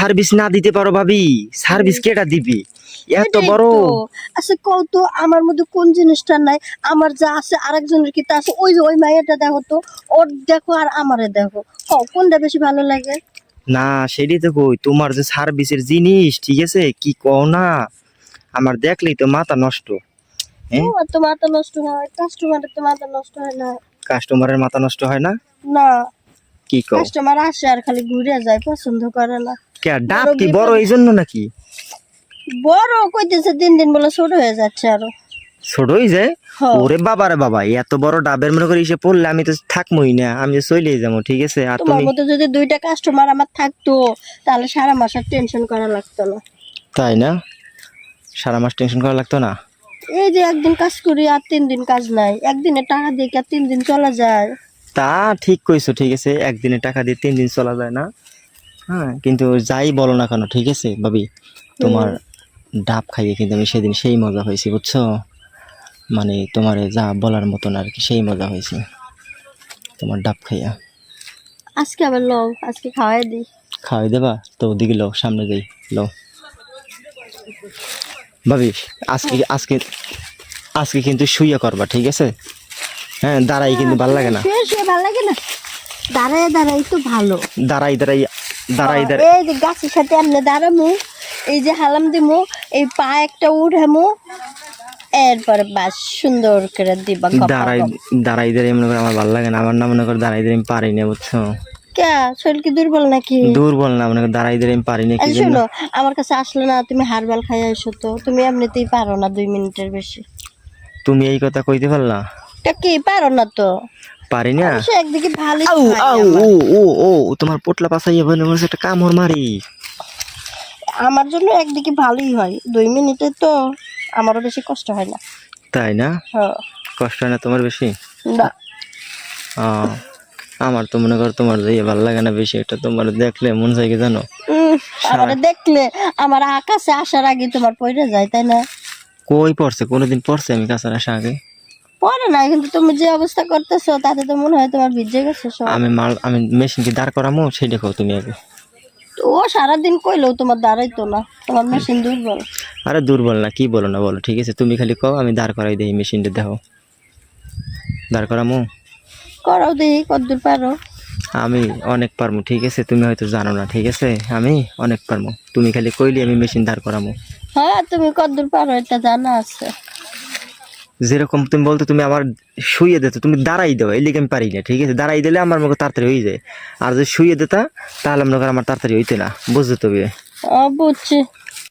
Service না দিতে পারো ভাবি, সার্ভিস কেটা দিবি? এত এটাই বড় তো। আচ্ছা কত আমার মধ্যে কোন জিনিসটা নাই? আমার যা আছে আরেকজনের কি তা আছে? ওই যে ওই মাইয়াটা দেখো তো, ওর দেখো আর আমারে দেখো, কোনটা বেশি ভালো লাগে? না, সেটাই তো কই, তোমার যে সার্ভিসের জিনিস, ঠিক আছে, কি কও না, আমার দেখলেই তো মাথা নষ্ট। হ্যাঁ, তোমার তো মাথা নষ্ট হয়, কাস্টমারের তো মাথা নষ্ট হয় না? কাস্টমারের মাথা নষ্ট হয় না? না, কি কও? কাস্টমার আসে আর খালি ঘুরে যায়, পছন্দ করে না। কে ডাব বড় কি বড় বিপদ। এই জন্য নাকি? বড় কইতেছে দিন দিন বলে ছোট হয়ে যাচ্ছে আরো। ছোটই যায়? হ্যাঁ। ওরে বাবা রে বাবা, এত বড় ডাবের মনে করি এসে পড়লে আমি তো থাকবোই না, আমি তো চলেই যাবো, ঠিক আছে? আর তোমার তুমি মতো যদি দুইটা কাস্টমার আমার থাকতো তাহলে সারা মাস আর টেনশন করা লাগতো না। তাই না? সারা মাস টেনশন করা লাগতো না? এই যে একদিন কাজ করি আর 3 দিন কাজ নাই, একদিনে টাকা দিয়ে কি আর 3 দিন চলা যায়? তা ঠিক কইছো, ঠিক আছে, একদিনে টাকা দিয়ে 3 দিন চলা যায় না। হ্যাঁ, কিন্তু যাই বলো না কেন, ঠিক আছে ভাবি, তোমার ডাব খাইয়ে কিন্তু আমি সেদিন সেই মজা হয়েছে, বুঝছো? মানে তোমার যা বলার মতন আর কি, সেই মজা হয়েছে তোমার ডাব খাইয়া। আজকে আবার লও, আজকে খাওয়াই দিই। খাওয়াই দেবা তো? ওদিকে লো, সামনে যাই, লো ভাবি। আজকে আজকে আজকে কিন্তু শুইয়া করবা, ঠিক আছে? হ্যাঁ, দাঁড়াই কিন্তু ভাল লাগে না। শুয়ে শুয়ে ভালো লাগে না, দাঁড়ায় দাঁড়াই তো ভালো। দাঁড়াই দাঁড়াই দাঁড়াই দাঁড়াই এই যে গাছের সাথে এমনি দাঁড়ামু, এই যে হালাম দিমু, এই পা একটা উঠামু, এরপরে বাস সুন্দর করে দিবা দাঁড়াই দাঁড়াই দাঁড়াই মনে করে আমার ভালো লাগে না, আমার না মনে করে দাঁড়াই দাঁড়াই আমি পারি না, বুঝছো? কে শরীর কি দুর্বল নাকি? দুর্বল না, মনে করে দাঁড়াই দাঁড়াই আমি পারি না, কি আচ্ছা জন্য? শোনো, আমার কাছে আসলে না তুমি হারবাল খাই এসো তো, তুমি এমনিতেই পারো না 2 মিনিটের বেশি। তুমি এই কথা কইতে পারলা? তা কি পারো না তো? পারি না। সে একদিকে ভালোই আউ খায় আউ আমার। ও ও ও তোমার পোটলা পাছাইয়া বলে মনে হচ্ছে একটা কামড় মারি। আমার জন্য একদিকে ভালোই হয়, 2 মিনিটে তো আমারও বেশি কষ্ট হয় না। তাই না? হ্যাঁ। কষ্ট হয় না তোমার বেশি? না। আহ, আমার তো মনে করো তোমার যে ভালো লাগে না বেশি, এটা তোমার দেখলে মন চাই কি জানো? আমার দেখলে আমার আকাশে আসার আগে তোমার পড়ে যায়, তাই না? কই পড়ছে, কোনোদিন পড়ছে আমি কাছে আসা আগে? পড়ে না, কিন্তু তুমি যে অবস্থা করতেছো তাতে তো মনে হয় তোমার ভিজে গেছে সব। আমি মেশিন কি দাঁড় করামো সেই দেখো তুমি আগে। ও সারাদিন কইলেও তোমার দাঁড়াইতো না, তোমার মেশিন দুর্বল। আরে দুর্বল না, কি বলো না বলো, ঠিক আছে? তুমি খালি কও, আমি দাঁড় করাই দিই মেশিনটা, দেখো দাঁড় করামো। করাও দেখি কতদূর পারো। আমি অনেক পারমু, ঠিক আছে? তুমি হয়তো জানো না, ঠিক আছে? আমি অনেক পারমু, তুমি খালি কইলি আমি মেশিন দাঁড় করামো। হ্যাঁ তুমি কতদূর পারো এটা জানা আছে। যেরকম তুমি বলতো তুমি আমার শুয়ে দিতে, তুমি দাঁড়াই দাও, এই লিগে আমি পারি না, ঠিক আছে? দাঁড়াই দিলে আমার মনে তাড়াতাড়ি হয়ে যায়, আর যদি শুয়ে দিতা তাহলে মনে করো আমার তাড়াতাড়ি হইতে না, বুঝতে তবে। বুঝছি।